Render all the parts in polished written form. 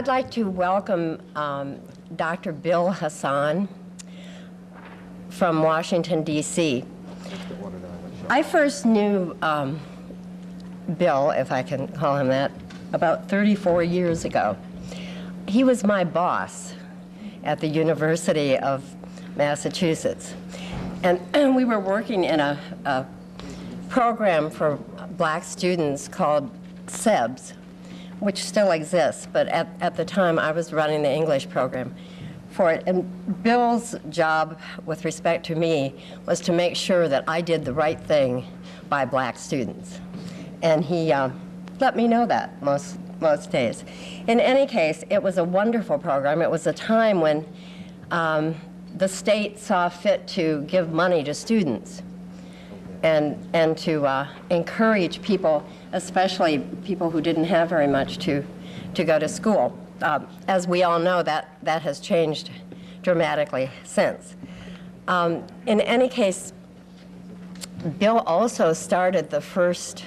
I'd like to welcome Dr. Bill Hassan from Washington, D.C. I first knew Bill, if I can call him that, about 34 years ago. He was my boss at the University of Massachusetts. And we were working in a program for black students called SEBS, which still exists, but at the time I was running the English program for it. And Bill's job with respect to me was to make sure that I did the right thing by black students. And he let me know that most days. In any case, it was a wonderful program. It was a time when the state saw fit to give money to students and to encourage people, especially people who didn't have very much to go to school. As we all know, that has changed dramatically since. In any case, Bill also started the first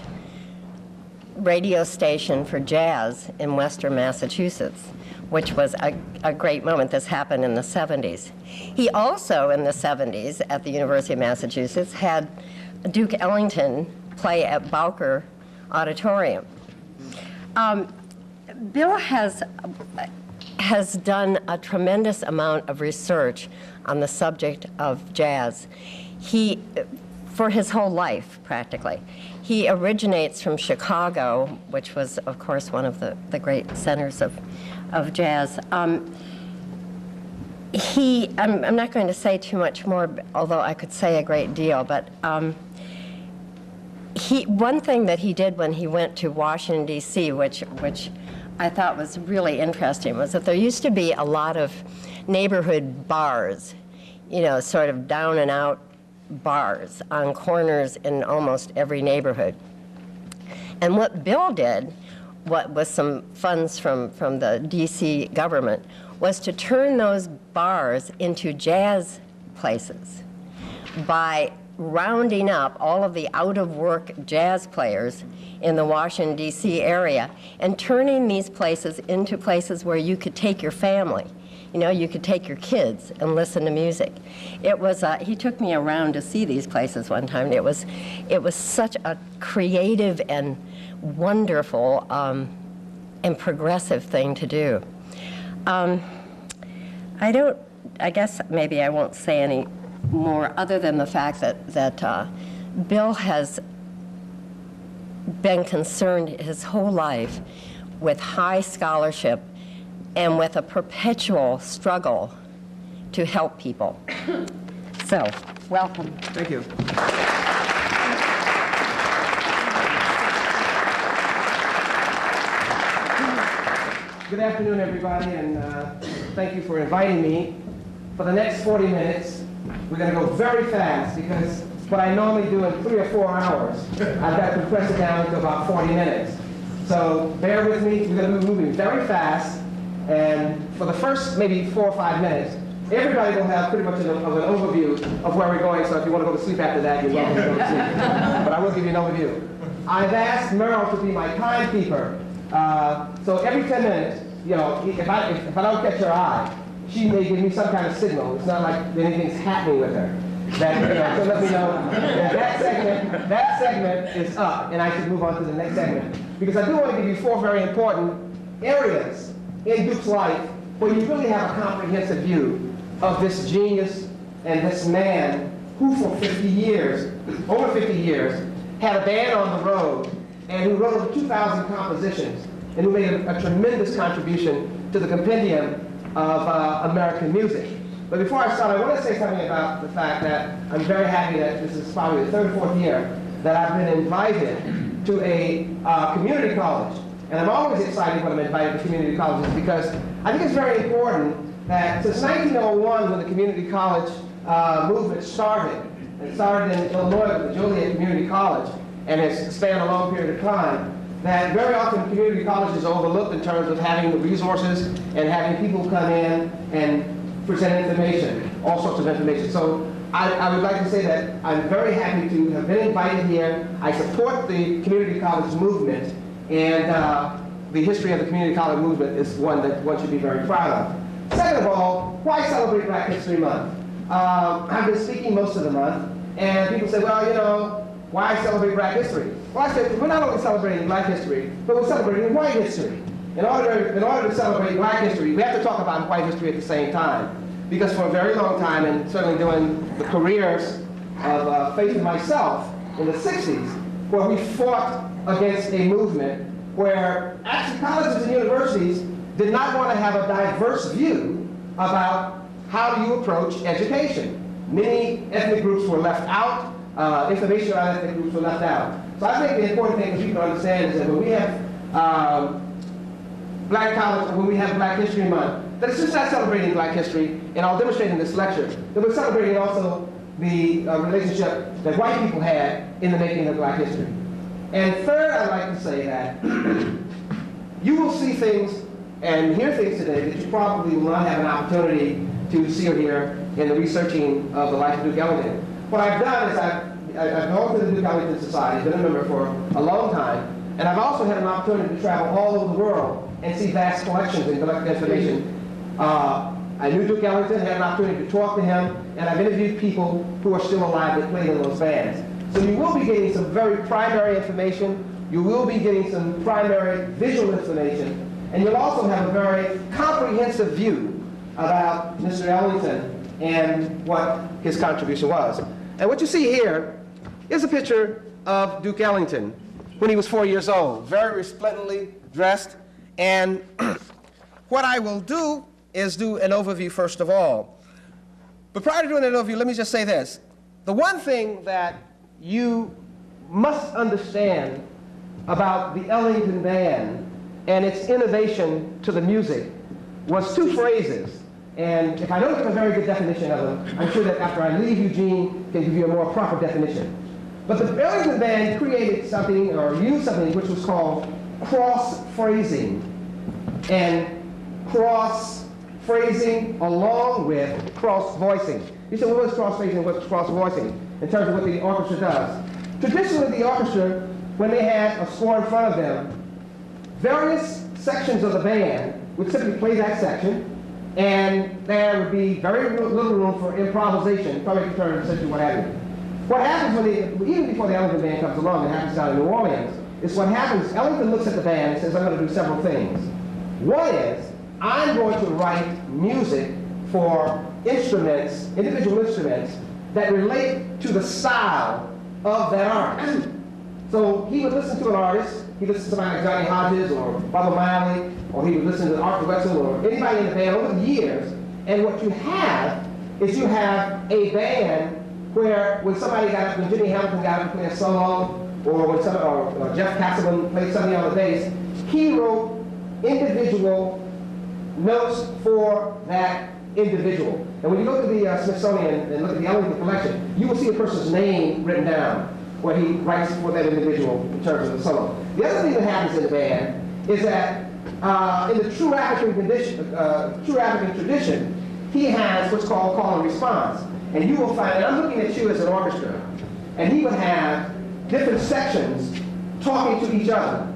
radio station for jazz in Western Massachusetts, which was a great moment. This happened in the 70s. He also, in the 70s, at the University of Massachusetts, had Duke Ellington play at Bowker Auditorium. Bill has done a tremendous amount of research on the subject of jazz. For his whole life, practically. He originates from Chicago, which was, of course, one of the great centers of jazz. I'm not going to say too much more, although I could say a great deal, but one thing that he did when he went to Washington, D.C., which I thought was really interesting, was that there used to be a lot of neighborhood bars, you know, sort of down and out bars on corners in almost every neighborhood. And what Bill did, with some funds from the D.C. government, was to turn those bars into jazz places by rounding up all of the out-of-work jazz players in the Washington, D.C. area and turning these places into places where you could take your family. You know, you could take your kids and listen to music. It was, he took me around to see these places one time. It was such a creative and wonderful and progressive thing to do. I guess maybe I won't say any more other than the fact that Bill has been concerned his whole life with high scholarship and with a perpetual struggle to help people. So, welcome. Thank you. Good afternoon, everybody, and thank you for inviting me. For the next 40 minutes, we're going to go very fast because what I normally do in 3 or 4 hours, I've got to compress it down to about 40 minutes. So bear with me. We're going to be moving very fast. And for the first maybe 4 or 5 minutes, everybody will have pretty much an overview of where we're going. So if you want to go to sleep after that, you're welcome to go to sleep. But I will give you an overview. I've asked Merle to be my timekeeper. So every 10 minutes, you know, if I don't catch her eye, she may give me some kind of signal. It's not like anything's happening with her. That, you know, so let me know that segment is up, and I should move on to the next segment. Because I do want to give you 4 very important areas in Duke's life where you really have a comprehensive view of this genius and this man who for 50 years, over 50 years, had a band on the road and who wrote over 2,000 compositions and who made a tremendous contribution to the compendium of American music. But before I start, I want to say something about the fact that I'm very happy that this is probably the 3rd or 4th year that I've been invited to a community college. And I'm always excited when I'm invited to community colleges because I think it's very important that since 1901, when the community college movement started, it started in Illinois with the Joliet Community College, and it's spanned a long period of time, that very often community colleges are overlooked in terms of having the resources and having people come in and present information, all sorts of information. So I would like to say that I'm very happy to have been invited here. I support the community college movement, and the history of the community college movement is one that one should be very proud of. Second of all, why celebrate Black History Month? I've been speaking most of the month, and people say, well, you know, why celebrate Black history? Well, I say, we're not only celebrating Black history, but we're celebrating white history. In order to celebrate Black history, we have to talk about white history at the same time. Because for a very long time, and certainly during the careers of Faith and myself in the 60s, where we fought against a movement where actually colleges and universities did not want to have a diverse view about how do you approach education. Many ethnic groups were left out. Information about ethnic groups were left out. So I think the important thing for people to understand is that when we have Black College, when we have Black History Month, that it's just not celebrating Black history, and I'll demonstrate in this lecture, that we're celebrating also the relationship that white people had in the making of Black history. And third, I'd like to say that you will see things and hear things today that you probably will not have an opportunity to see or hear in the researching of the life of Duke Ellington. What I've done is I've gone to the Duke Ellington Society, been a member for a long time, and I've also had an opportunity to travel all over the world and see vast collections and collect information. I knew Duke Ellington, had an opportunity to talk to him, and I've interviewed people who are still alive that played in those bands. So you will be getting some very primary information, you will be getting some primary visual information, and you'll also have a very comprehensive view about Mr. Ellington and what his contribution was. And what you see here is a picture of Duke Ellington when he was 4 years old, very resplendently dressed. And what I will do is do an overview first of all. But prior to doing an overview, let me just say this. The one thing that you must understand about the Ellington Band and its innovation to the music was two phrases. And if I don't give a very good definition of them, I'm sure that after I leave, Eugene can give you a more proper definition. But the Ellington Band created something, or used something, which was called cross-phrasing. And cross-phrasing along with cross-voicing. You say, well, what's cross-phrasing and what's cross-voicing in terms of what the orchestra does? Traditionally, the orchestra, when they had a score in front of them, various sections of the band would simply play that section, and there would be very little room for improvisation, comic turn, essentially what have you. What happens when even before the Ellington Band comes along, it happens down in New Orleans, is what happens, Ellington looks at the band and says, I'm going to do several things. One is, I'm going to write music for instruments, individual instruments, that relate to the style of that artist. So he would listen to an artist, he'd listen to somebody like Johnny Hodges or Bubba Miley, or he would listen to Arthur Wetzel or anybody in the band over the years, and what you have is you have a band where when somebody got up, when Jimmy Hamilton got up and played a solo, or when Jeff Castleman played something on the bass, he wrote individual notes for that individual. And when you look at the Smithsonian and look at the Ellington collection, you will see a person's name written down where he writes for that individual in terms of the solo. The other thing that happens in the band is that in the true African tradition, he has what's called call and response. And you will find, and I'm looking at you as an orchestra, and he would have different sections talking to each other.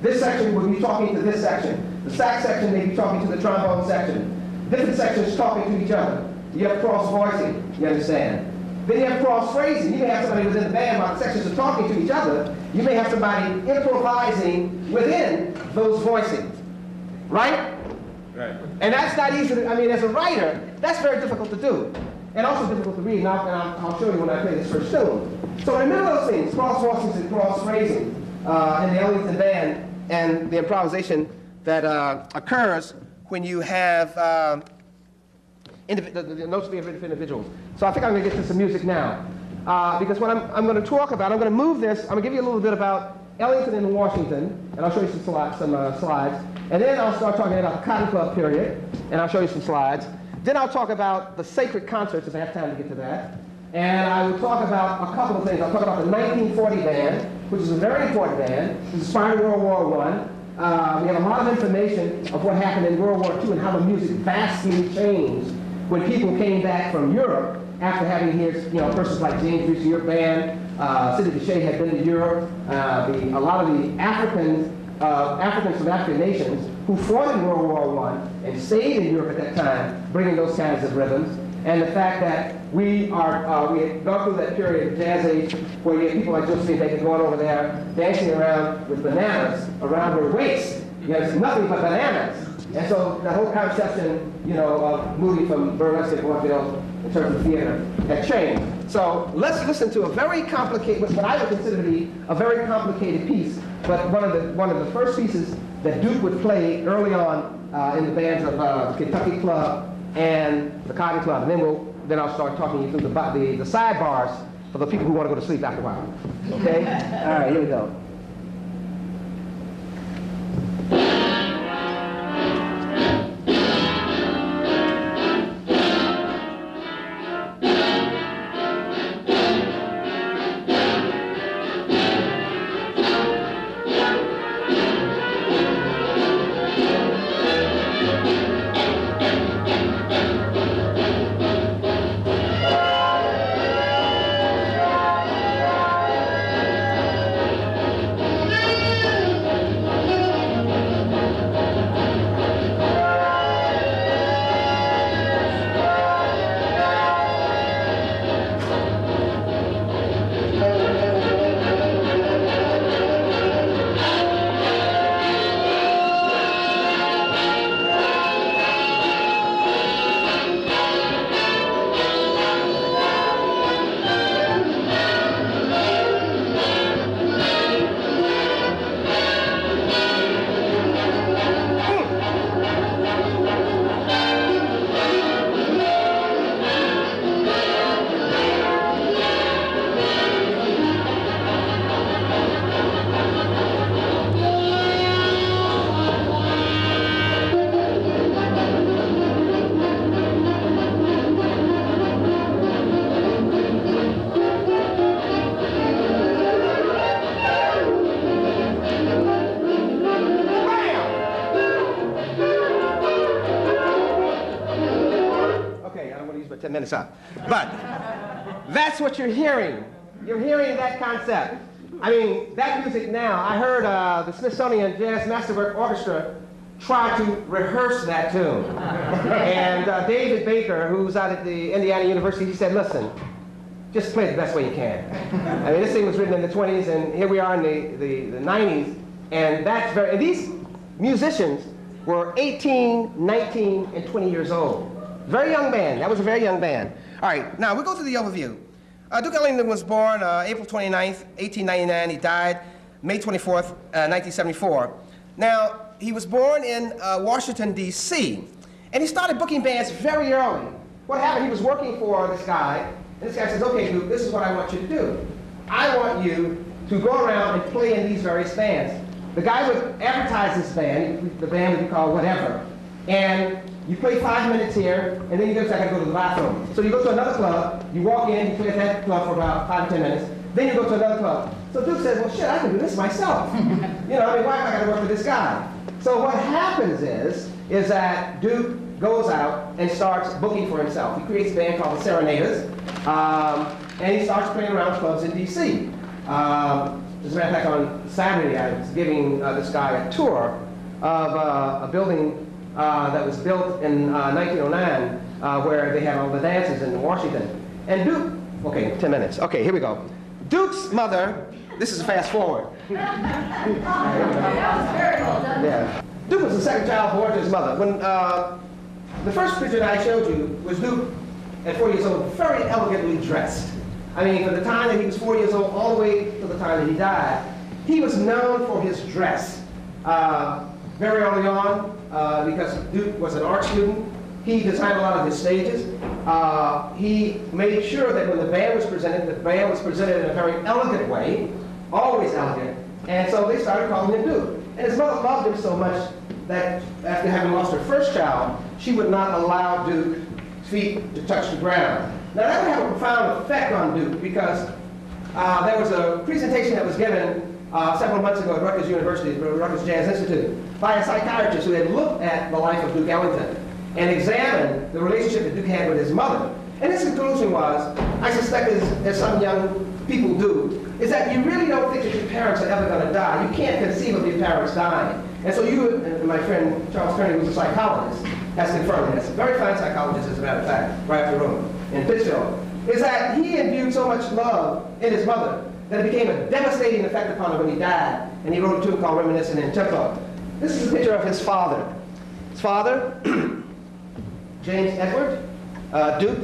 This section would be talking to this section. The sax section may be talking to the trombone section. Different sections talking to each other. You have cross-voicing, you understand. Then you have cross-phrasing. You may have somebody within the band while the sections are talking to each other. You may have somebody improvising within those voicings. Right? Right. And that's not easy to, I mean, as a writer, that's very difficult to do. And also difficult to read, and I'll show you when I play this first tune. So remember those things, cross-voicings and cross-phrasing in the Ellington Band, and the improvisation that occurs when you have the notes being written for individuals. So I think I'm going to get to some music now. Because what I'm going to talk about, I'm going to move this, I'm going to give you a little bit about Ellington and Washington, and I'll show you some slides. And then I'll start talking about the Cotton Club period, and I'll show you some slides. Then I'll talk about the sacred concerts, if I have time to get to that. And I will talk about a couple of things. I'll talk about the 1940 band, which is a very important band. It inspired World War I. We have a lot of information of what happened in World War II and how the music vastly changed when people came back from Europe after having here, persons like James Reese, Europe Band, Sidney Bechet had been to Europe. A lot of the Africans Africans from African nations who fought in World War I and stayed in Europe at that time, bringing those kinds of rhythms. And the fact that we had gone through that period of Jazz Age where you had people like Josephine Baker going over there dancing around with bananas around her waist. It's nothing but bananas. And so the whole conception, of moving from burlesque to vaudeville in terms of theater had changed. So let's listen to a very complicated, what I would consider to be a very complicated piece, but one of the first pieces that Duke would play early on in the bands of the Kentucky Club and the Cotton Club. And then I'll start talking you through the sidebars for the people who want to go to sleep after a while. Okay? All right, here we go. Minutes up. But that's what you're hearing. You're hearing that concept. I mean, that music now, I heard the Smithsonian Jazz Masterwork Orchestra try to rehearse that tune. And David Baker, who's out at the Indiana University, he said, listen, just play it the best way you can. I mean, this thing was written in the 20s, and here we are in the 90s, and and these musicians were 18, 19, and 20 years old. Very young band. That was a very young band. All right, now we'll go through the overview. Duke Ellington was born April 29th, 1899. He died May 24th, 1974. Now, he was born in Washington, D.C., and he started booking bands very early. What happened, he was working for this guy, and this guy says, okay, Duke, this is what I want you to do. I want you to go around and play in these various bands. The guy would advertise this band, the band would be called whatever, and you play 5 minutes here, and then you go, I gotta go to the bathroom. So you go to another club, you walk in, you play at that club for about 5 or 10 minutes, then you go to another club. So Duke says, well, shit, I can do this myself. Why am I gonna work with this guy? So what happens is that Duke goes out and starts booking for himself. He creates a band called the Serenaders, and he starts playing around clubs in D.C. As a matter of fact, on Saturday, I was giving this guy a tour of a building that was built in 1909, where they had all the dances in Washington. And Duke, okay, 10 minutes. Okay, here we go. Duke's mother, this is a fast forward. Yeah. Duke was the second child born to his mother. When the first picture that I showed you was Duke at 4 years old, very elegantly dressed. I mean, from the time that he was 4 years old all the way to the time that he died, he was known for his dress. Very early on, because Duke was an art student, he designed a lot of his stages. He made sure that when the band was presented in a very elegant way, always elegant, and so they started calling him Duke. And his mother loved him so much that after having lost her first child, she would not allow Duke's feet to touch the ground. Now that would have a profound effect on Duke because there was a presentation that was given several months ago at Rutgers University, the Rutgers Jazz Institute, by a psychiatrist who had looked at the life of Duke Ellington and examined the relationship that Duke had with his mother. And his conclusion was, I suspect as some young people do, is that you really don't think that your parents are ever going to die. You can't conceive of your parents dying. And so you, and my friend Charles Kearney, who's a psychologist, has confirmed this. A very fine psychologist, as a matter of fact, right up the room in Pittsfield, is that he imbued so much love in his mother that it became a devastating effect upon him when he died. And he wrote a tune called Reminiscent in Tempo. This is a picture of his father. His father, James Edward, Duke,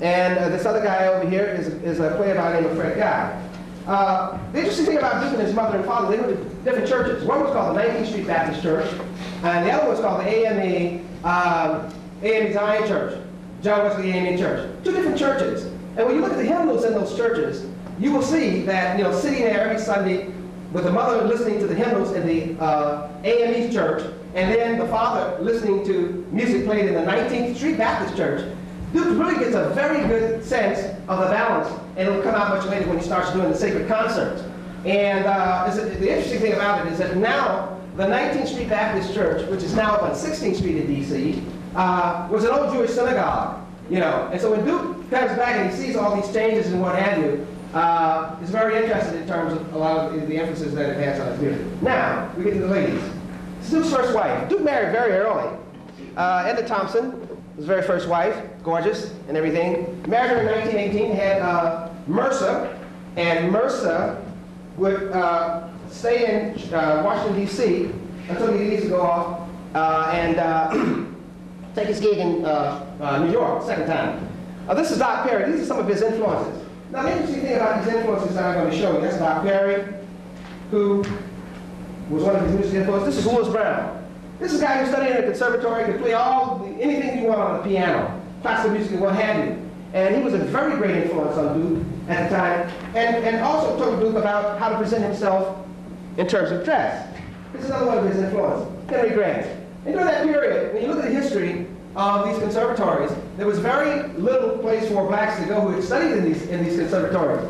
and this other guy over here is a player by the name of Fred Guy. The interesting thing about Duke and his mother and father, they went to different churches. One was called the 19th Street Baptist Church, and the other was called the AME Zion Church, John Wesley AME Church. Two different churches. And when you look at the hymnals in those churches, you will see that, sitting there every Sunday with the mother listening to the hymnals in the AME Church, and then the father listening to music played in the 19th Street Baptist Church, Duke really gets a very good sense of the balance, and it'll come out much later when he starts doing the sacred concerts. And the interesting thing about it is that now the 19th Street Baptist Church, which is now up on 16th Street in D.C., was an old Jewish synagogue, And so when Duke comes back and he sees all these changes and what have you, is very interested in terms of a lot of the emphasis that it has on his music. Now, we get to the ladies. This is Duke's first wife. Duke married very early. Edna Thompson, his very first wife, gorgeous and everything. Married her in 1918, had MRSA, and MRSA would stay in Washington, D.C. until he needs to go off and take his gig in New York, second time. This is Doc Perry. These are some of his influences. Now, the interesting thing about these influences that I'm going to show you, that's Doc Perry, who was one of his music influences. This is Louis Brown. This is a guy who studied in a conservatory, could play anything you want on the piano, classical music and what have you. And he was a very great influence on Duke at the time, and also told Duke about how to present himself in terms of dress. This is another one of his influences, Henry Grant. And during that period, when you look at the history of these conservatories, there was very little place for blacks to go who had studied in these conservatories.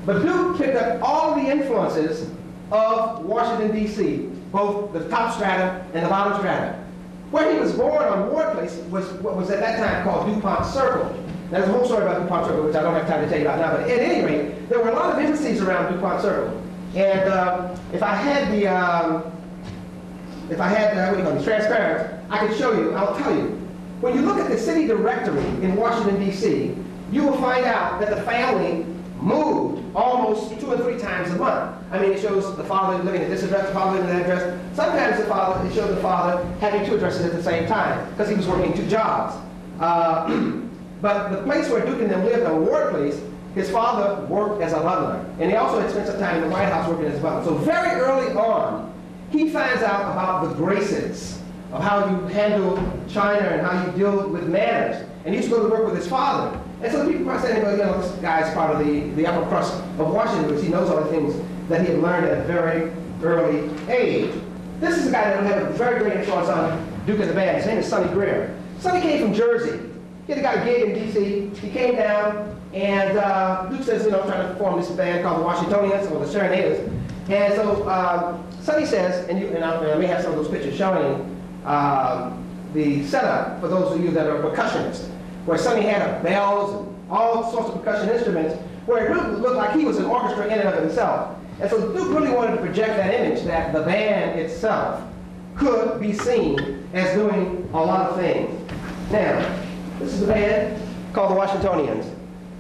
But Duke picked up all the influences of Washington, D.C., both the top strata and the bottom strata. Where he was born on Ward Place was what was at that time called DuPont Circle. Now, there's a whole story about DuPont Circle, which I don't have time to tell you about now, but at any rate, there were a lot of embassies around DuPont Circle. And if I had the transparent, I could show you, I'll tell you. When you look at the city directory in Washington, D.C., you will find out that the family moved almost 2 or 3 times a month. I mean, it shows the father living at this address, the father living at that address. Sometimes it shows the father having 2 addresses at the same time because he was working 2 jobs. But the place where Duke and them lived on Ward Place, his father worked as a butler. And he also had spent some time in the White House working as a butler. So very early on, he finds out about the graces of how you handle China and how you deal with manners. And he used to go to work with his father. And so people are saying, well, this guy's part of the upper crust of Washington because he knows all the things that he had learned at a very early age. This is a guy that had a very great influence on Duke and the band. His name is Sonny Greer. Sonny came from Jersey. He had got a gig in D.C. He came down, and Duke says, trying to form this band called the Washingtonians, or the Serenaders. And so Sonny says, and I may have some of those pictures showing the setup for those of you that are percussionists, where Sonny had bells and all sorts of percussion instruments, where it really looked like he was an orchestra in and of himself. And so Duke really wanted to project that image that the band itself could be seen as doing a lot of things. Now, this is a band called the Washingtonians.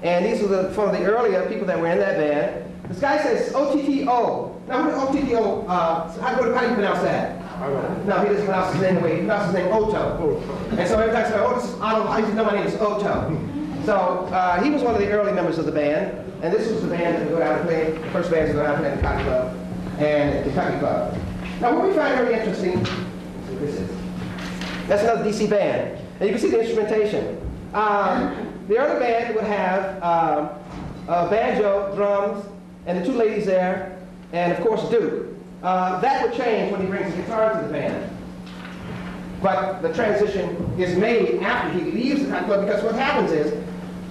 And these were some of the earlier people that were in that band. This guy says O-T-T-O. Now, what is O-T-T-O? How do you pronounce that? No, he doesn't pronounce his name the way. He pronounces his name Oto. And so every time I say, this is Otto, I know my name is Oto. So he was one of the early members of the band. And this was the band that would go down and play, the first bands that would go down and play at the Cotton Club and at the Kentucky Club. Now, what we find very interesting, let's see what this is. That's another DC band. And you can see the instrumentation. The early band would have banjo, drums, and the 2 ladies there, and of course Duke. That would change when he brings the guitar to the band. But the transition is made after he leaves the Cotton Club, because what happens is,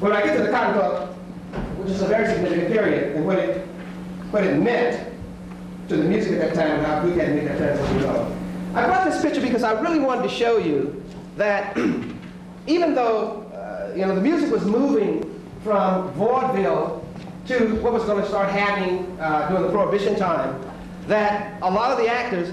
when I get to the Cotton Club, which is a very significant period, and what it meant to the music at that time, and how Duke had to make that transition go. I brought this picture because I really wanted to show you that even though the music was moving from vaudeville to what was going to start happening during the Prohibition time, that a lot of the actors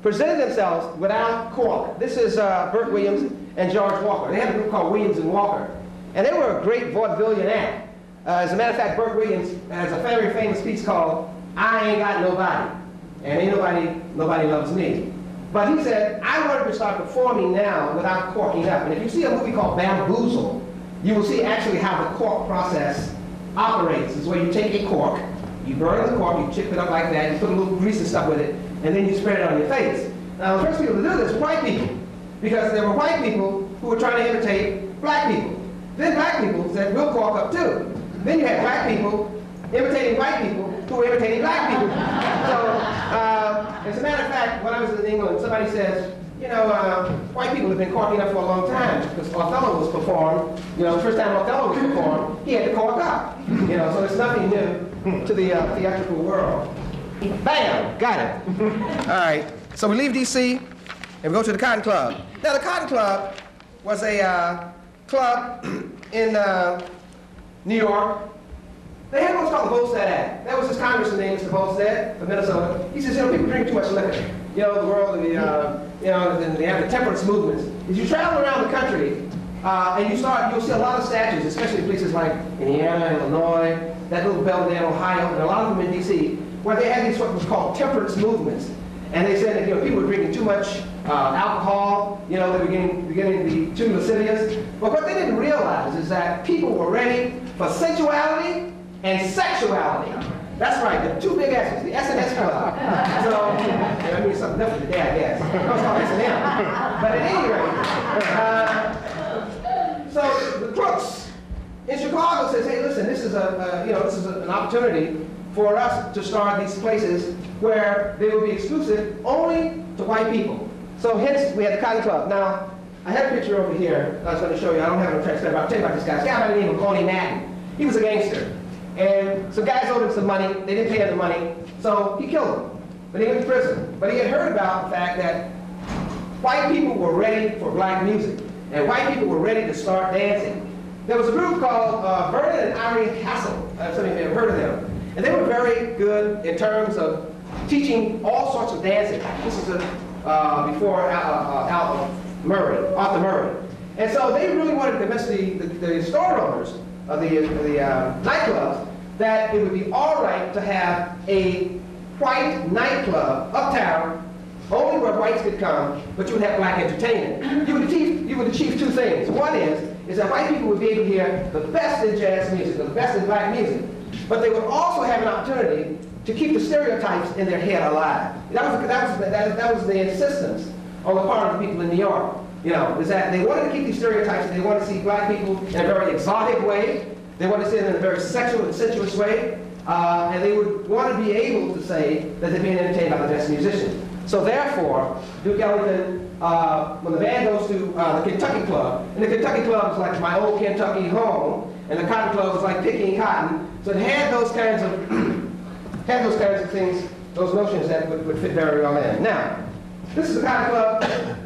presented themselves without cork. This is Burt Williams and George Walker. They had a group called Williams and Walker. And they were a great vaudevillian act. As a matter of fact, Burt Williams has a very famous piece called I Ain't Got Nobody. And ain't nobody loves me. But he said, I wanted to start performing now without corking up. And if you see a movie called Bamboozle, you will see actually how the cork process operates. It's where you take a cork, you burn the cork, you chip it up like that, you put a little grease and stuff with it, and then you spread it on your face. Now, the first people to do this were white people, because there were white people who were trying to imitate black people. Then black people said, we'll cork up too. Then you had black people imitating white people who were imitating black people. So, as a matter of fact, when I was in England, somebody says, you know, white people have been corking up for a long time, because Othello was performed, you know, the first time Othello was performed, he had to cork up. You know, so it's nothing new to the theatrical world. Bam! Got it. All right. So we leave D.C. and we go to the Cotton Club. Now, the Cotton Club was a club in New York. They had what's called the Volstead Act. That was his congressman named Mr. Volstead of Minnesota. He says, you know, people drink too much liquor. You know, the world, and they have the temperance movements. As you travel around the country, and you'll see a lot of statues, especially in places like Indiana, Illinois, that little belt in Ohio, and a lot of them in D.C., where they had these what was called temperance movements. And they said that, you know, people were drinking too much alcohol, you know, they were beginning to be too lascivious. But what they didn't realize is that people were ready for sensuality and sexuality. That's right, the two big S's, the S&S Club. So, I mean, something different today, I guess. No, it's called S&M. But at any rate, so the crooks in Chicago says, hey, listen, this is an opportunity for us to start these places where they will be exclusive only to white people. So hence, we had the Cotton Club. Now, I had a picture over here I was going to show you. I don't have no transcript, but I'll tell you about this guy. This guy by the name of Boney Madden. He was a gangster. And some guys owed him some money. They didn't pay him the money, so he killed them. But he went to prison. But he had heard about the fact that white people were ready for black music, and white people were ready to start dancing. There was a group called Vernon and Irene Castle. Some of you may have heard of them. And they were very good in terms of teaching all sorts of dancing. This is before Arthur Murray. And so they really wanted to convince the store owners of the nightclubs that it would be all right to have a white nightclub uptown, only where whites could come, but you would have black entertainment. You would achieve two things. One is that white people would be able to hear the best in jazz music, the best in black music, but they would also have an opportunity to keep the stereotypes in their head alive. That was the insistence on the part of the people in New York. You know, is that they wanted to keep these stereotypes, and they wanted to see black people in a very exotic way. They wanted to see them in a very sexual and sensuous way. And they would want to be able to say that they're being entertained by the best musicians. So therefore, Duke Ellington, when the band goes to the Kentucky Club, and the Kentucky Club is like my old Kentucky home, and the Cotton Club is like picking cotton. So it had those kinds of things, those notions that would fit very well in. Now, this is the Cotton Club.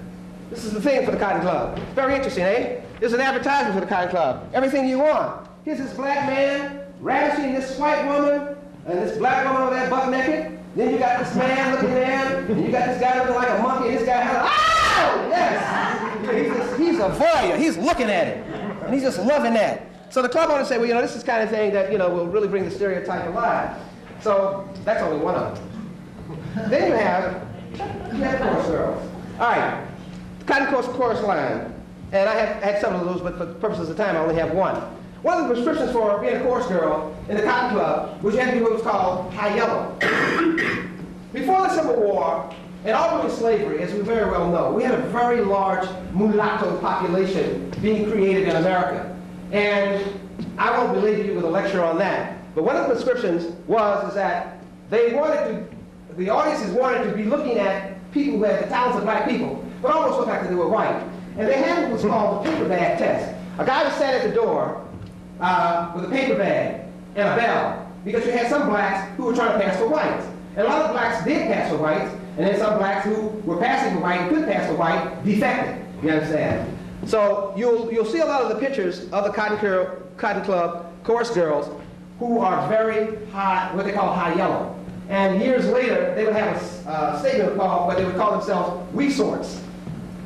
This is the thing for the Cotton Club. It's very interesting, eh? There's an advertisement for the Cotton Club. Everything you want. Here's this black man ravishing this white woman, and this black woman over there butt naked. Then you got this man looking there, and you got this guy looking like a monkey, and this guy has oh, yes! He's a voyeur. He's looking at it, and he's just loving that. So the club owners say, well, you know, this is the kind of thing that, you know, will really bring the stereotype alive. So that's only one of them. Then you have chorus girls. All right. Cotton chorus line, and I have had several of those, but for the purposes of time, I only have one. One of the prescriptions for being a chorus girl in the Cotton Club was you had to be what was called high yellow. Before the Civil War, and all during slavery, as we very well know, we had a very large mulatto population being created in America. And I won't belabor you with a lecture on that, but one of the prescriptions was that the audiences wanted to be looking at people who had the talents of black people, but almost looked like they were white. And they had what was called the paper bag test. A guy was sat at the door with a paper bag and a bell, because you had some blacks who were trying to pass for whites. And a lot of blacks did pass for whites, and then some blacks who were passing for white and could pass for white defected. You understand? So you'll see a lot of the pictures of the Cotton Club chorus girls who are very high, what they call high yellow. And years later, they would have a statement called, where they would call themselves we sorts.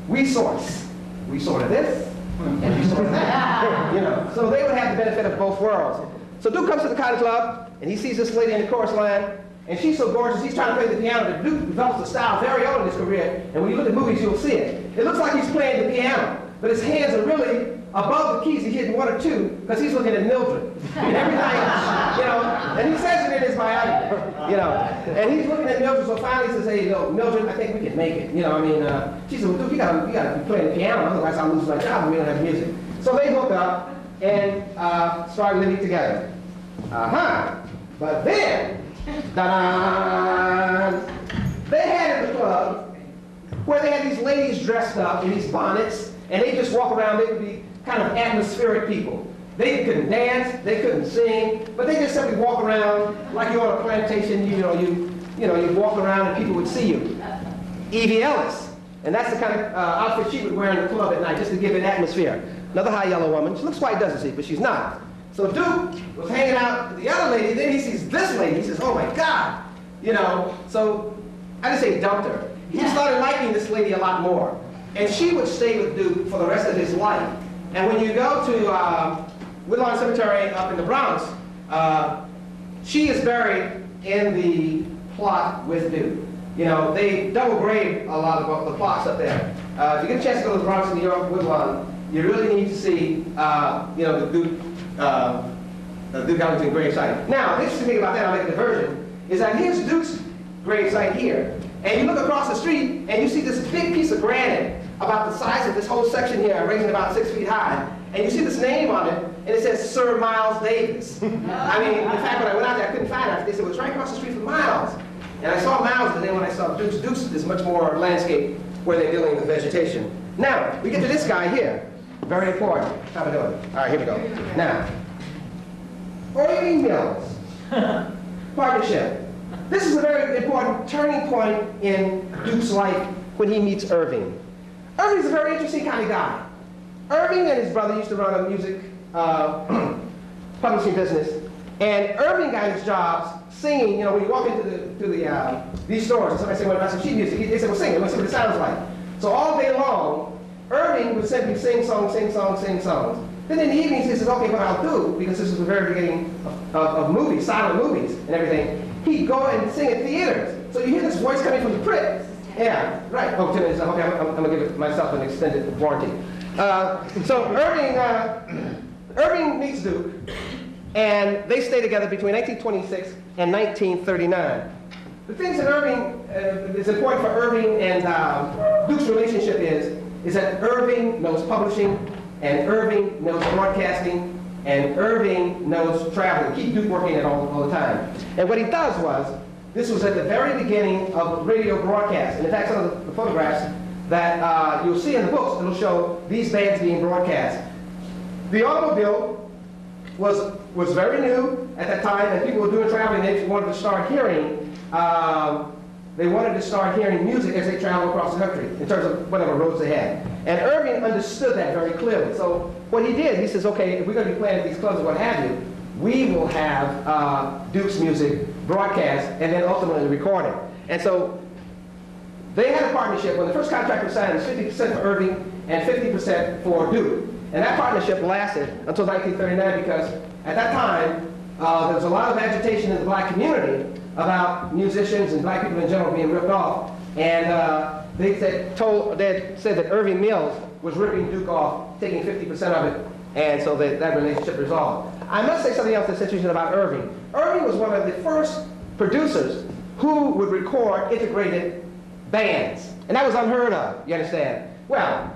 We sorts. We sort of this, and we sort of that. You know, so they would have the benefit of both worlds. So Duke comes to the Cotton Club, and he sees this lady in the chorus line, and she's so gorgeous, he's trying to play the piano, but Duke develops a style very early in his career, and when you look at movies, you'll see it. It looks like he's playing the piano, but his hands are really above the keys. He's hitting one or two, because he's looking at Mildred. And every night, you know, and he says it in his biography, you know, and he's looking at Mildred, so finally he says, hey, you know, Mildred, I think we can make it. You know, I mean, she said, well, Duke, you gotta be playing the piano, otherwise I'll lose my job and we don't have music. So they hook up and start living together. But then, da-da, they had in the club where they had these ladies dressed up in these bonnets, and they just walk around. They would be kind of atmospheric people. They couldn't dance, they couldn't sing, but they just simply walk around like you're on a plantation. You walk around and people would see you. Evie Ellis, and that's the kind of outfit she would wear in the club at night, just to give it atmosphere. Another high yellow woman. She looks white, doesn't she? But she's not. So Duke was hanging out with the other lady, then he sees this lady, he says, oh my God, you know, so I didn't say dumped her. He started liking this lady a lot more. And she would stay with Duke for the rest of his life. And when you go to Woodlawn Cemetery up in the Bronx, she is buried in the plot with Duke. You know, they double grave a lot of the plots up there. If you get a chance to go to the Bronx in New York, Woodlawn, you really need to see, the Duke Ellington grave site. Now, the interesting thing about that, I'll make a diversion, is that here's Duke's grave site here. And you look across the street, and you see this big piece of granite about the size of this whole section here, raising about 6 feet high. And you see this name on it, and it says Sir Miles Davis. I mean, in fact, when I went out there, I couldn't find it. They said, well, it's right across the street from Miles. And I saw Miles, and then when I saw Duke's, Duke's is much more landscape where they're dealing with vegetation. Now, we get to this guy here. Very important. How we doing? All right, here we go. Now, Irving Mills partnership. This is a very important turning point in Duke's life when he meets Irving. Irving's a very interesting kind of guy. Irving and his brother used to run a music publishing business, and Irving got his jobs singing. You know, when you walk into these stores and somebody say, well, that's some sheet music, they say, well, sing it, let's see what it sounds like. So all day long, Irving would simply sing songs, sing songs, sing songs. Then in the evenings, he says, okay, what I'll do, because this is the very beginning of movies, silent movies and everything, he'd go and sing at theaters. So you hear this voice coming from the crypt. Yeah, right. Oh, 10 minutes. Okay, I'm going to give myself an extended warranty. So Irving meets Duke, and they stay together between 1926 and 1939. The things that Irving, is important for Irving and Duke's relationship is that Irving knows publishing, and Irving knows broadcasting, and Irving knows traveling. Keep Duke working it all the time. And what he does was, this was at the very beginning of radio broadcast. And in fact, some of the photographs that you'll see in the books, it'll show these bands being broadcast. The automobile was very new at that time, and people were doing traveling. They wanted to start hearing music as they traveled across the country in terms of whatever roads they had. And Irving understood that very clearly. So what he did, he says, okay, if we're going to be playing at these clubs or what have you, we will have Duke's music broadcast and then ultimately recorded. And so they had a partnership. When the first contract was signed, it was 50% for Irving and 50% for Duke. And that partnership lasted until 1939 because at that time, there was a lot of agitation in the black community about musicians and black people in general being ripped off. And they said that Irving Mills was ripping Duke off, taking 50% of it, and so that relationship resolved. I must say something else that's interesting about Irving. Irving was one of the first producers who would record integrated bands. And that was unheard of, you understand? Well,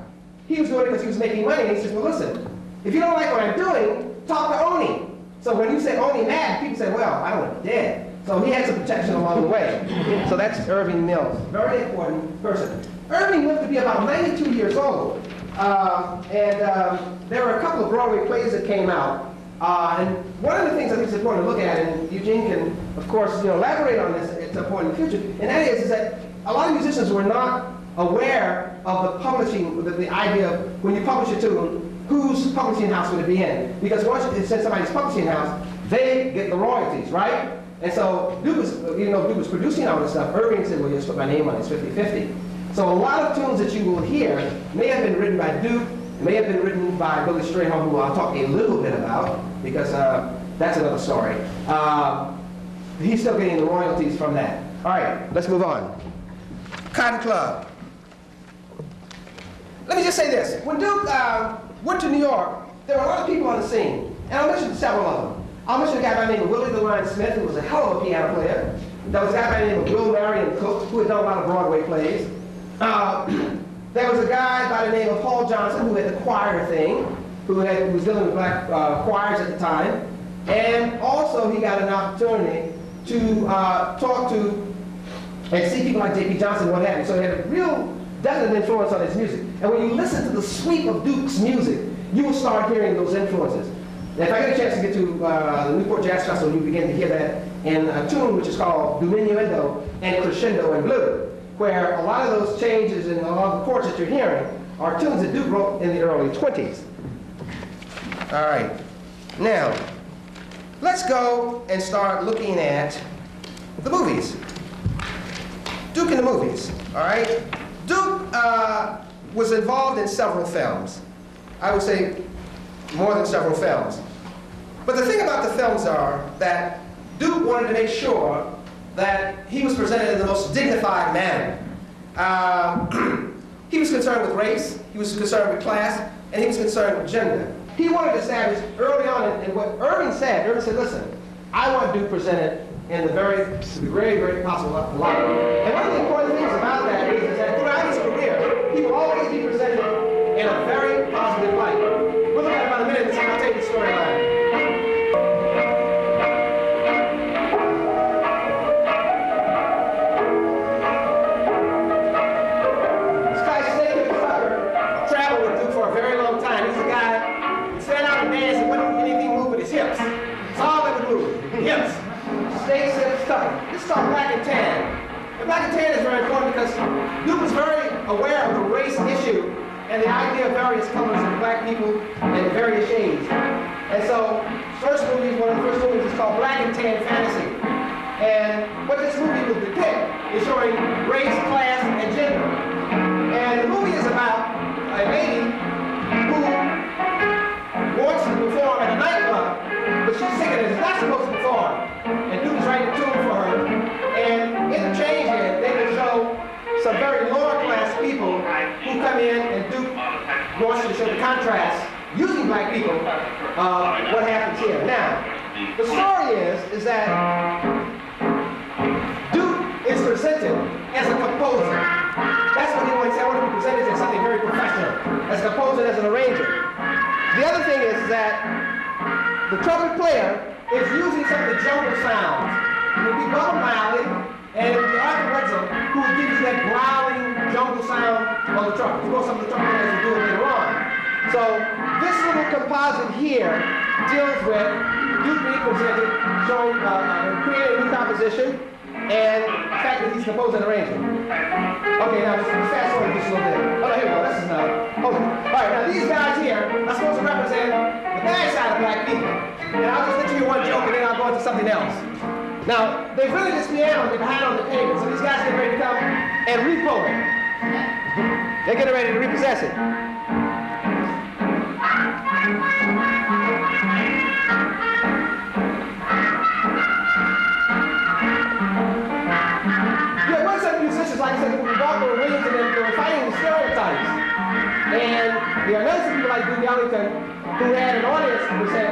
he was doing it because he was making money, and he says, well, listen, if you don't like what I'm doing, talk to Oni. So when you say Oni Madden, people say, well, I don't want to be dead. So he had some protection along the way. So that's Irving Mills, very important person. Irving lived to be about 92 years old. There were a couple of Broadway plays that came out. And one of the things I think is important to look at, and Eugene can, of course, elaborate on this at some point in the future, and that is that a lot of musicians were not aware of the publishing, the idea of when you publish a tune, whose publishing house would it be in? Because once it's in somebody's publishing house, they get the royalties, right? And so Duke was, Duke was producing all this stuff. Irving said, well, just put my name on it, it's 50-50. So a lot of tunes that you will hear may have been written by Duke, may have been written by Billy Strayhorn, who I'll talk a little bit about, because that's another story. He's still getting the royalties from that. All right, let's move on. Cotton Club. Let me just say this. When Duke went to New York, there were a lot of people on the scene, and I'll mention several of them. I'll mention a guy by the name of Willie DeLine Smith, who was a hell of a piano player. There was a guy by the name of Will Marion Cook, who had done a lot of Broadway plays. There was a guy by the name of Paul Johnson, who had the choir thing, who was dealing with black choirs at the time. And also he got an opportunity to talk to and see people like J.P. Johnson and what have you. So he had a real definite influence on his music. And when you listen to the sweep of Duke's music, you will start hearing those influences. Now, if I get a chance to get to the Newport Jazz Festival, you begin to hear that in a tune which is called Diminuendo and Crescendo in Blue, where a lot of those changes and a lot of the chords that you're hearing are tunes that Duke wrote in the early 20s. All right. Now, let's go and start looking at the movies. Duke in the movies, all right? Duke was involved in several films. I would say more than several films. But the thing about the films are that Duke wanted to make sure that he was presented in the most dignified manner. He was concerned with race, he was concerned with class, and he was concerned with gender. He wanted to establish early on, and what Irving said, listen, I want Duke presented in the very possible light. And one of the important things about that is that throughout his career, he will always be presented in a very positive light. We'll look at it about a minute and I'll take the storyline. This guy, Snake Tucker, traveled with Duke for a very long time. He's a guy who stand out and dance and wouldn't anything move but his hips. It's all that would move, hips. Snake Tucker. This is called Black and Tan. And Black and Tan is very important because Duke was very aware of the race issue and the idea of various colors of black people and various shades. And so, one of the first movies is called Black and Tan Fantasy. And what this movie will depict is showing race, class, and gender. And the movie is about a lady who wants to perform at a nightclub, but she's thinking that it's not supposed to perform. And Duke is writing a tune for her. And in the change here, they will show some very lower class people who come in, and Duke wants to show the contrast using black people, what happens here. Now, the story is that Duke is presented as a composer. That's what he wants. I want to be presented as something very professional, as a composer, as an arranger. The other thing is that the trumpet player is using some of the jungle sounds. It would be Bubba Miley and it would be Arthur Wetzel who would give you that growling jungle sound on the trumpet. Of course, some of the trumpet players will do it later on. So this little composite here deals with Duke being presented, showing, creating a new composition, and the fact that he's composing and arranging. Okay, now just fast forward just a little bit. Oh, no, here we go. This is all right, now these guys here are supposed to represent the bad side of black people. And I'll just let you hear one joke and then I'll go into something else. Now, they've really this piano, they're behind on the pavement, so these guys get ready to come and repo it. They're getting ready to repossess it. Yeah, one set of musicians, like I said, who Walker Williams, and they were fighting the stereotypes. And there are another people like Duke Ellington who had an audience who said,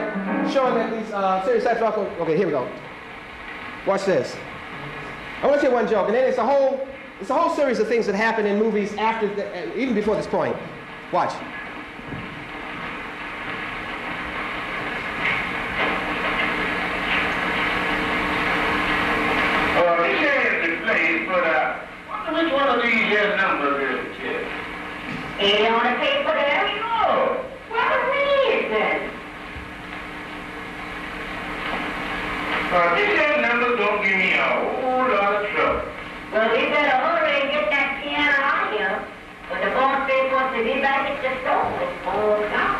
showing that these stereotypes are, okay, here we go. Watch this. I want to say one joke, and then it's a whole series of things that happen in movies after, even before this point. Watch. This is the place, but wonder which one of these here numbers is here. Ain't it on the paper there? No. Well, it is then. These here numbers don't give me a whole lot of trouble. Well, we better hurry and get that piano out here. But the boss says wants to be back at the store. It's 4 o'clock.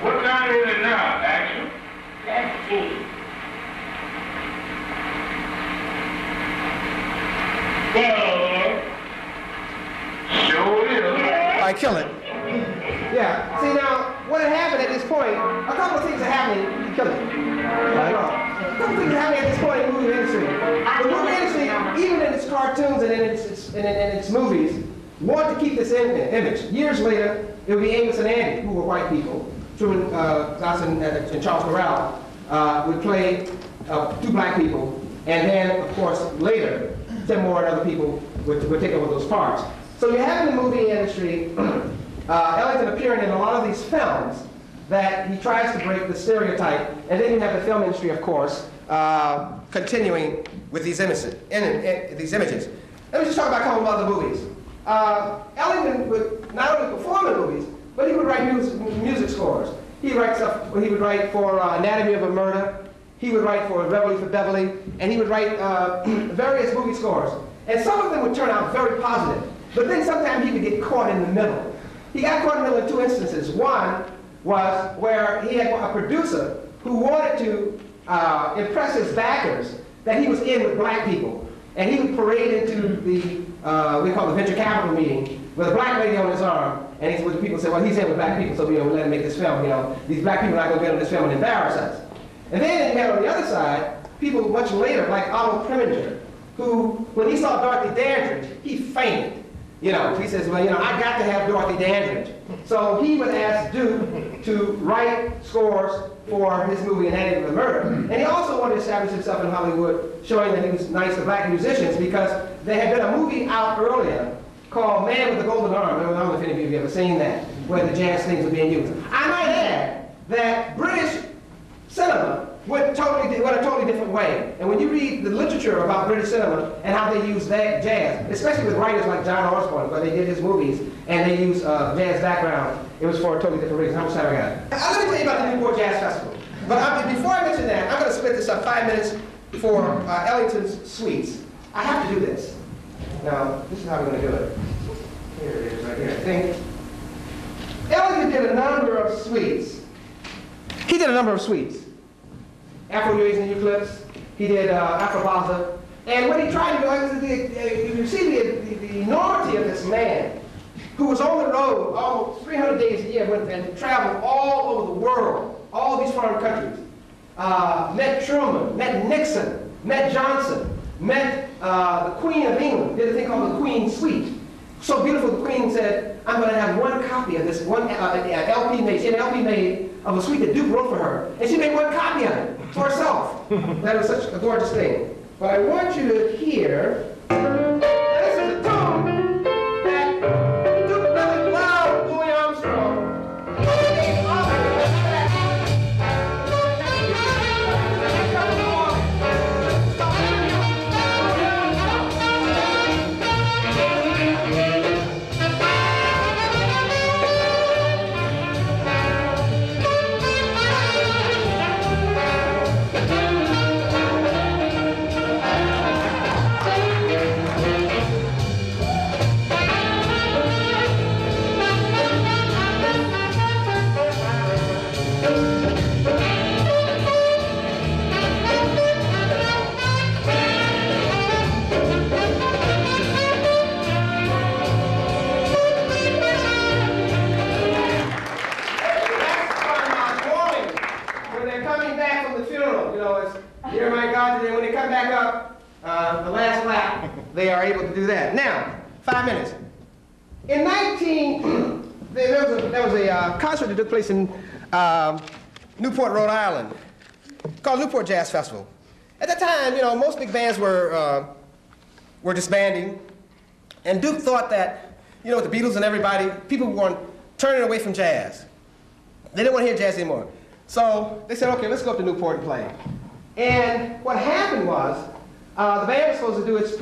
What time is it now, Action? Let's see. might kill it. Yeah. See, now, what had happened at this point, a couple of things are happening to kill it. Right? A couple of things are happening at this point in the movie industry. The movie industry, even in its cartoons and in its movies, wanted to keep this image. Years later, it would be Amos and Andy, who were white people. Truman Johnson and Charles Corral would play two black people, and then, of course, later, Tim Moore and other people would take over those parts. So you have in the movie industry Ellington appearing in a lot of these films that he tries to break the stereotype, and then you have the film industry, of course, continuing with these images. Let me just talk about a couple of other movies. Ellington would not only perform in movies, but he would write music scores. He would write for Anatomy of a Murder. He would write for Beverly for Beverly, and he would write various movie scores. And some of them would turn out very positive, but then sometimes he would get caught in the middle. He got caught in the middle in two instances. One was where he had a producer who wanted to impress his backers that he was in with black people. And he would parade into the, we call the venture capital meeting, with a black lady on his arm, and people said, well, he's in with black people, so we'll let him make this film. These black people are not going to get on this film and embarrass us. And then you had on the other side, people much later, like Otto Preminger, who, when he saw Dorothy Dandridge, he fainted. He says, well, I got to have Dorothy Dandridge. So he would ask Duke to write scores for his movie Anatomy of a Murder. And he also wanted to establish himself in Hollywood, showing that he was nice to black musicians, because there had been a movie out earlier called Man with the Golden Arm. I don't know if any of you have ever seen that, where the jazz things were being used. I might add that British cinema went a totally different way. And when you read the literature about British cinema and how they use that jazz, especially with writers like John Osborne, where they did his movies and they use jazz background, it was for a totally different reason. How much time I got? Let me tell you about the Newport Jazz Festival. But before I mention that, I'm going to split this up 5 minutes for Ellington's suites. I have to do this. Now, this is how we're going to do it. Here it is, right here. I think Ellington did a number of suites. He did a number of suites. Afro-Eurasian and Eucalyptus. He did Afro-Balza. And what he tried to do, you see the enormity of this man, who was on the road almost 300 days a year and traveled all over the world, all these foreign countries. Met Truman, met Nixon, met Johnson, met the Queen of England, did a thing called the Queen Suite. So beautiful, the Queen said, I'm going to have one copy of this, one LP made. She had an LP made of a suite that Duke wrote for her, and she made one copy of it for herself. That was such a gorgeous thing. But I want you to hear, this is a tune that Duke really loved Louis Armstrong. He gave homage to that. Dear my God, today when they come back up, the last lap, they are able to do that. Now, 5 minutes. In there was a concert that took place in Newport, Rhode Island, called Newport Jazz Festival. At that time, most big bands were disbanding, and Duke thought that, with the Beatles and everybody, people were turning away from jazz. They didn't want to hear jazz anymore. So they said, okay, let's go up to Newport and play. And what happened was, the band was supposed to do its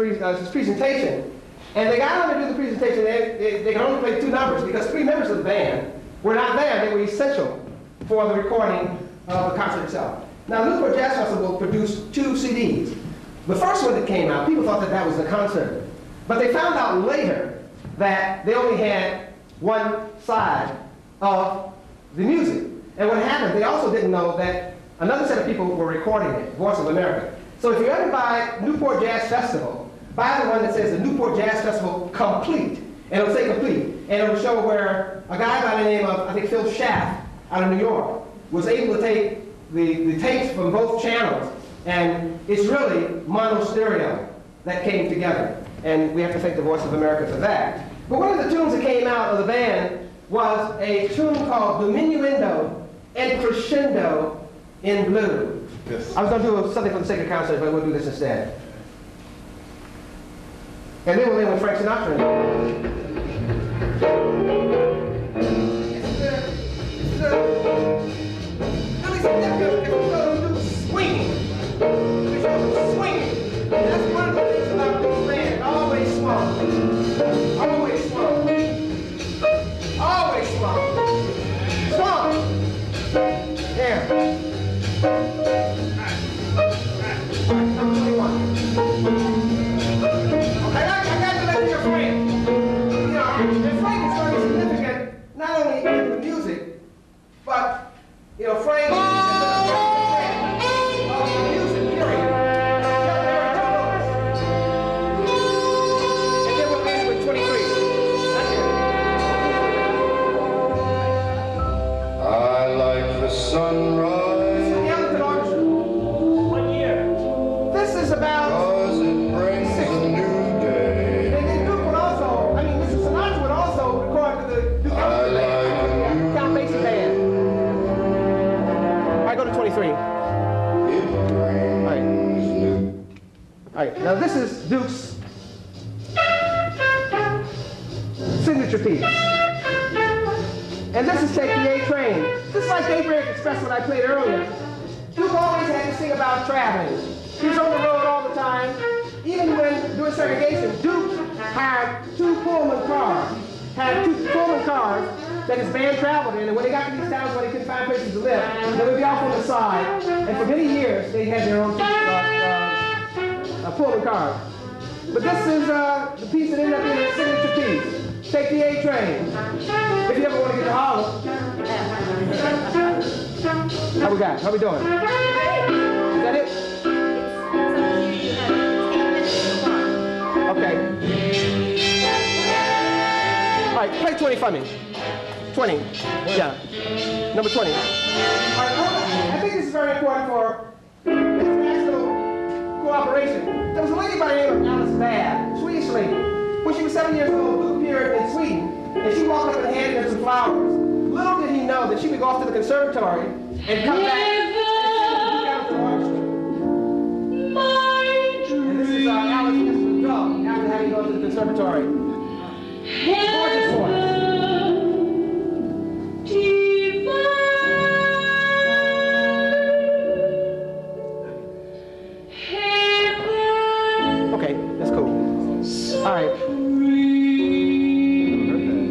presentation, and they got on to do the presentation. They could only play 2 numbers because 3 members of the band were not there. They were essential for the recording of the concert itself. Now, Newport Jazz Festival produced 2 CDs. The first one that came out, people thought that was the concert. But they found out later that they only had one side of the music. And what happened, they also didn't know that another set of people were recording it, Voice of America. So if you ever buy Newport Jazz Festival, buy the one that says the Newport Jazz Festival Complete, and it'll say complete. And it was a show where a guy by the name of, I think, Phil Schaff out of New York was able to take the tapes from both channels, and it's really mono stereo that came together. And we have to thank the Voice of America for that. But one of the tunes that came out of the band was a tune called Diminuendo and Crescendo in Blue. Yes. I was going to do something for the sake of concert, but we'll do this instead. And then we'll end with Frank Sinatra. Swinging. Swinging. That's one of the things about this band. Always swung. Always swung. Always swung. Swung. Yeah. Number 21. I got to let you Frank. You know, and Frank is very significant, not only in the music, but, you know, Frank is a friend of the music, period. And then we'll end with 23. That's it. I like the sunrise, This is the Ellington Orchestra. What year? This is about... 'cause it brings a new day. And then Duke would also, I mean, Mr. Sinatra would also record with the Duke I Ellington like a Band, new Count Basie Band. All right, go to 23. All It brings new. right, now this is Duke's signature piece. And this is Take the A Train. This is like Daybreak Express, what I played earlier. Duke always had to sing about traveling. He was on the road all the time. Even when doing segregation, Duke had two Pullman cars. That his band traveled in, and when they got to these towns where they couldn't find places to live, they would be off on the side. And for many years, they had their own Pullman cars. But this is the piece that ended up being a signature piece. Take the A Train. If you ever want to get to Harlem. How we got? How we doing? Is that it? Okay. All right, play 20 for me. 20. Yeah. Number 20. All right, I think this is very important for international cooperation. There was a lady by the name of Alice Babb, Swedish lady. When she was 7 years old, Duke appeared in Sweden, and she walked up and handed her some flowers. Little did he know that she would go off to the conservatory and come back and sing the Duke Ellington Orchestra. And this is Alice Mrs. Drum, after having gone to the conservatory. Gorgeous voice. Okay, that's cool. All right.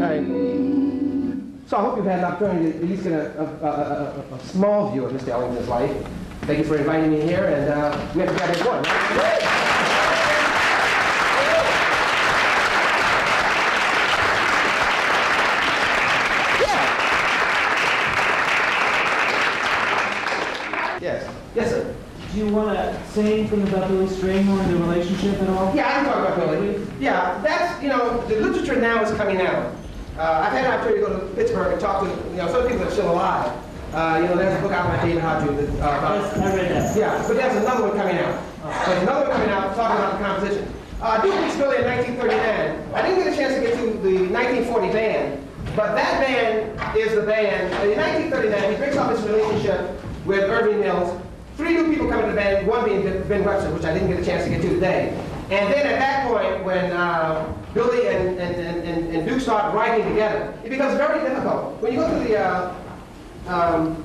All right. So I hope you've had an opportunity to at least get a small view of Mr. Ellington's life. Thank you for inviting me here, and we have to grab it one, right? Yes, sir. Do you want to say anything about Billy Strayhorn and the relationship at all? Yeah, I can talk about Billy. Yeah, that's, you know, the literature now is coming out. I've had an opportunity to go to Pittsburgh and talk to, you know, some people that are still alive. You know, there's a book out by David Hodges about... Yes, I read that. Yeah, but there's another one coming out. There's another one coming out talking about the composition. Duke meets Billy in 1939. I didn't get a chance to get to the 1940 band, but that band is the band. In 1939, he breaks off his relationship with Irving Mills. 3 new people come into the band, one being Ben Webster, which I didn't get a chance to get to today. And then at that point, when Billy and Duke start writing together, it becomes very difficult. When you go to the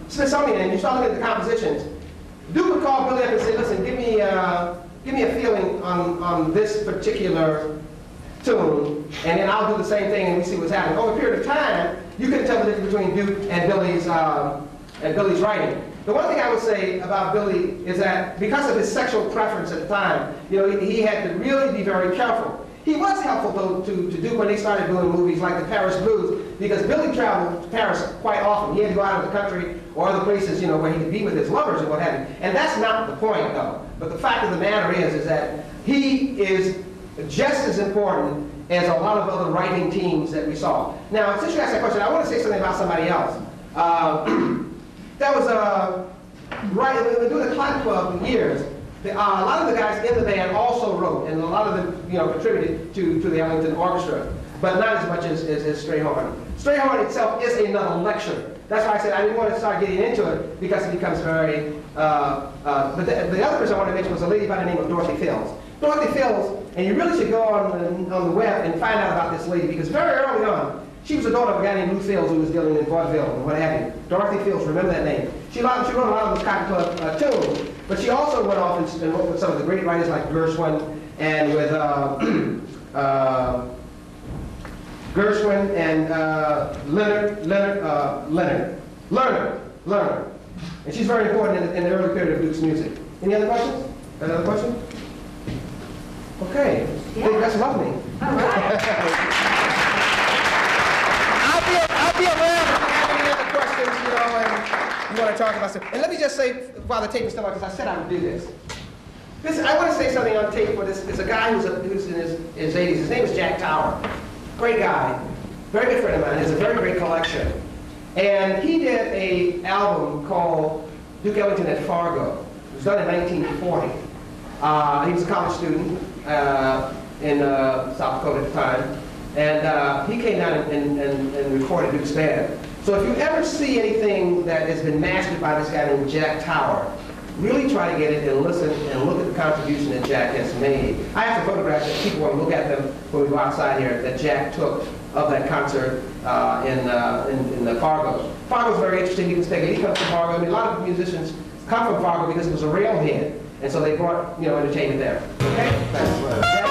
Smithsonian and you start looking at the compositions, Duke would call Billy up and say, listen, give me a feeling on this particular tune, and then I'll do the same thing and we see what's happening. Over a period of time, you can tell the difference between Duke and Billy's writing. The one thing I would say about Billy is that because of his sexual preference at the time, you know, he had to really be very careful. He was helpful, though, to Duke when they started doing movies like the Paris Blues, because Billy traveled to Paris quite often. He had to go out of the country or other places, you know, where he could be with his lovers and what have you. And that's not the point, though. But the fact of the matter is that he is just as important as a lot of other writing teams that we saw. Now, since you asked that question, I want to say something about somebody else. That was right, we were doing the Cotton Club for years. A lot of the guys in the band also wrote, and a lot of them, contributed to the Ellington Orchestra, but not as much as Strayhorn. Strayhorn itself is another lecture. That's why I said I didn't want to start getting into it, because it becomes very, but the other person I wanted to mention was a lady by the name of Dorothy Fields. Dorothy Fields, and you really should go on the web and find out about this lady, because very early on, she was the daughter of a guy named Lou Fields who was dealing in vaudeville and what have you. Dorothy Fields, remember that name. She wrote a lot of those Cotton Club tunes, but she also went off and wrote with some of the great writers like Gershwin and with Gershwin and Lerner. And she's very important in the early period of Duke's music. Any other questions? Another question? Okay. Yeah. That's lovely. All right. I'll be around if you have any other questions, and you want to talk about stuff. And let me just say, while the tape is still on, because I said I would do this. I want to say something on tape for this. There's a guy who's in his 80s. His name is Jack Tower. Great guy. Very good friend of mine. He has a very great collection. And he did an album called Duke Ellington at Fargo. It was done in 1940. He was a college student in South Dakota at the time. And he came down and recorded Duke's band. So if you ever see anything that has been mastered by this guy named Jack Tower, really try to get it and listen and look at the contribution that Jack has made. I have some photographs that people want to look at them when we go outside here that Jack took of that concert in the Fargo. Fargo's very interesting. You can take it. He comes from Fargo. I mean, a lot of musicians come from Fargo because it was a railhead, and so they brought entertainment there. Okay. Thanks.